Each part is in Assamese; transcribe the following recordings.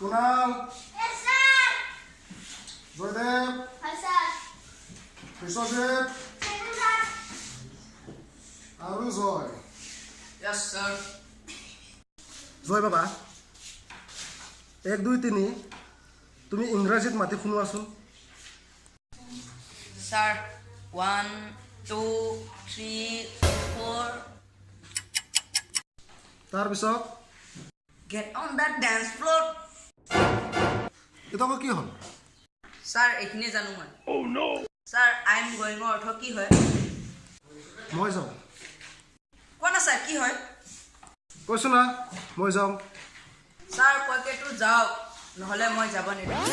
Kunal. Yes, sir. Joydev. Yes, sir. Krishojit. Yes, sir. Aru Joy. Yes, sir. Joy Baba. 1 2 3 তুমি ইংৰাজীত মাতি শুনোৱাচোন Sir, 1, 2, 3, 4. তাৰ পিছত Get on that dance floor. এটা কি হ'ল Sir, এইখিনি জানো মই। Oh no. Sir, I'm going অৰ্থ কি হয়? মই যাওঁ কোন আছে কি হয়? কৈছো না মই যাওঁ Sir, কয়কেটো যাওক নহলে মই যাব নিদিওঁ।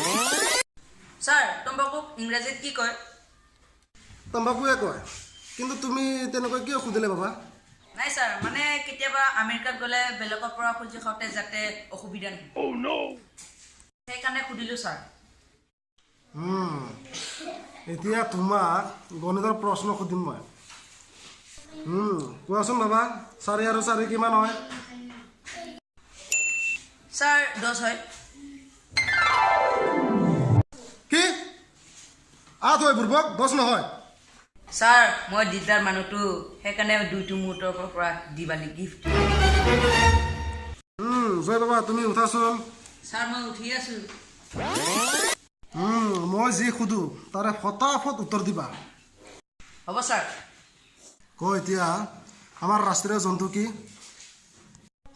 Sir, তম্বাকুক ইংৰাজীত কি কয়? তম্বাকুৱে কয় কিন্তু তুমি তেনেকৈ কিয় সুধিলে বাবা নাই স্যাৰ মানে কেতিয়াবা আমেৰিকাত গলে বেলেগৰ পৰা খুজি খাওঁতে যাতে অসুবিধা নহয় oh no সেইকাৰণে সুধিলো স্যাৰ এতিয়া তোমাক গণিতৰ প্ৰশ্ন সুধিম মই কোৱাচোন বাবা 4 আৰু 4 কিমান হয় স্যাৰ 10 হয় কি 8 হয় বুৰ্বক 10 নহয় স্যাৰ মই দিদাৰ মানুহটো সেইকাৰণে দুইটো মুহূৰ্তৰ পৰা দিৱালী গিফ্ট জয় বাবা তুমি উঠাচোন স্যাৰ মই উঠি আছো মই যি খুদু তাৰে ফটাফট উত্তৰ দিবা হ'ব স্যাৰ কো এতিয়া আমাৰ ৰাষ্ট্ৰীয় জন্তু কি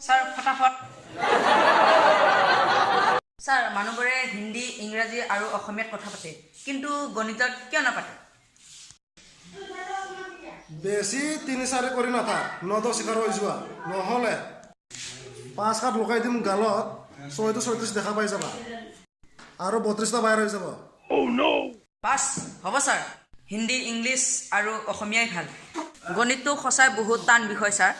স্যাৰ ফটাফট স্যাৰ মানুহবোৰে হিন্দী ইংৰাজী আৰু অসমীয়াত কথা পাতে কিন্তু গণিতত কিয় নাপাতে বেছি 3-4 কৰি নাথাক 9-10 শিকাৰ হৈ যোৱা নহ'লে 5 কাপ লগাই দিম গালত 6-36 দেখা পাই যাবা আৰু 32টা বাহিৰ হৈ যাব oh no পাস হ'ব স্যাৰ হিন্দী ইংলিশ আৰু অসমীয়াই ভাল গণিতটো সঁচাই বহুত টান বিষয় স্যাৰ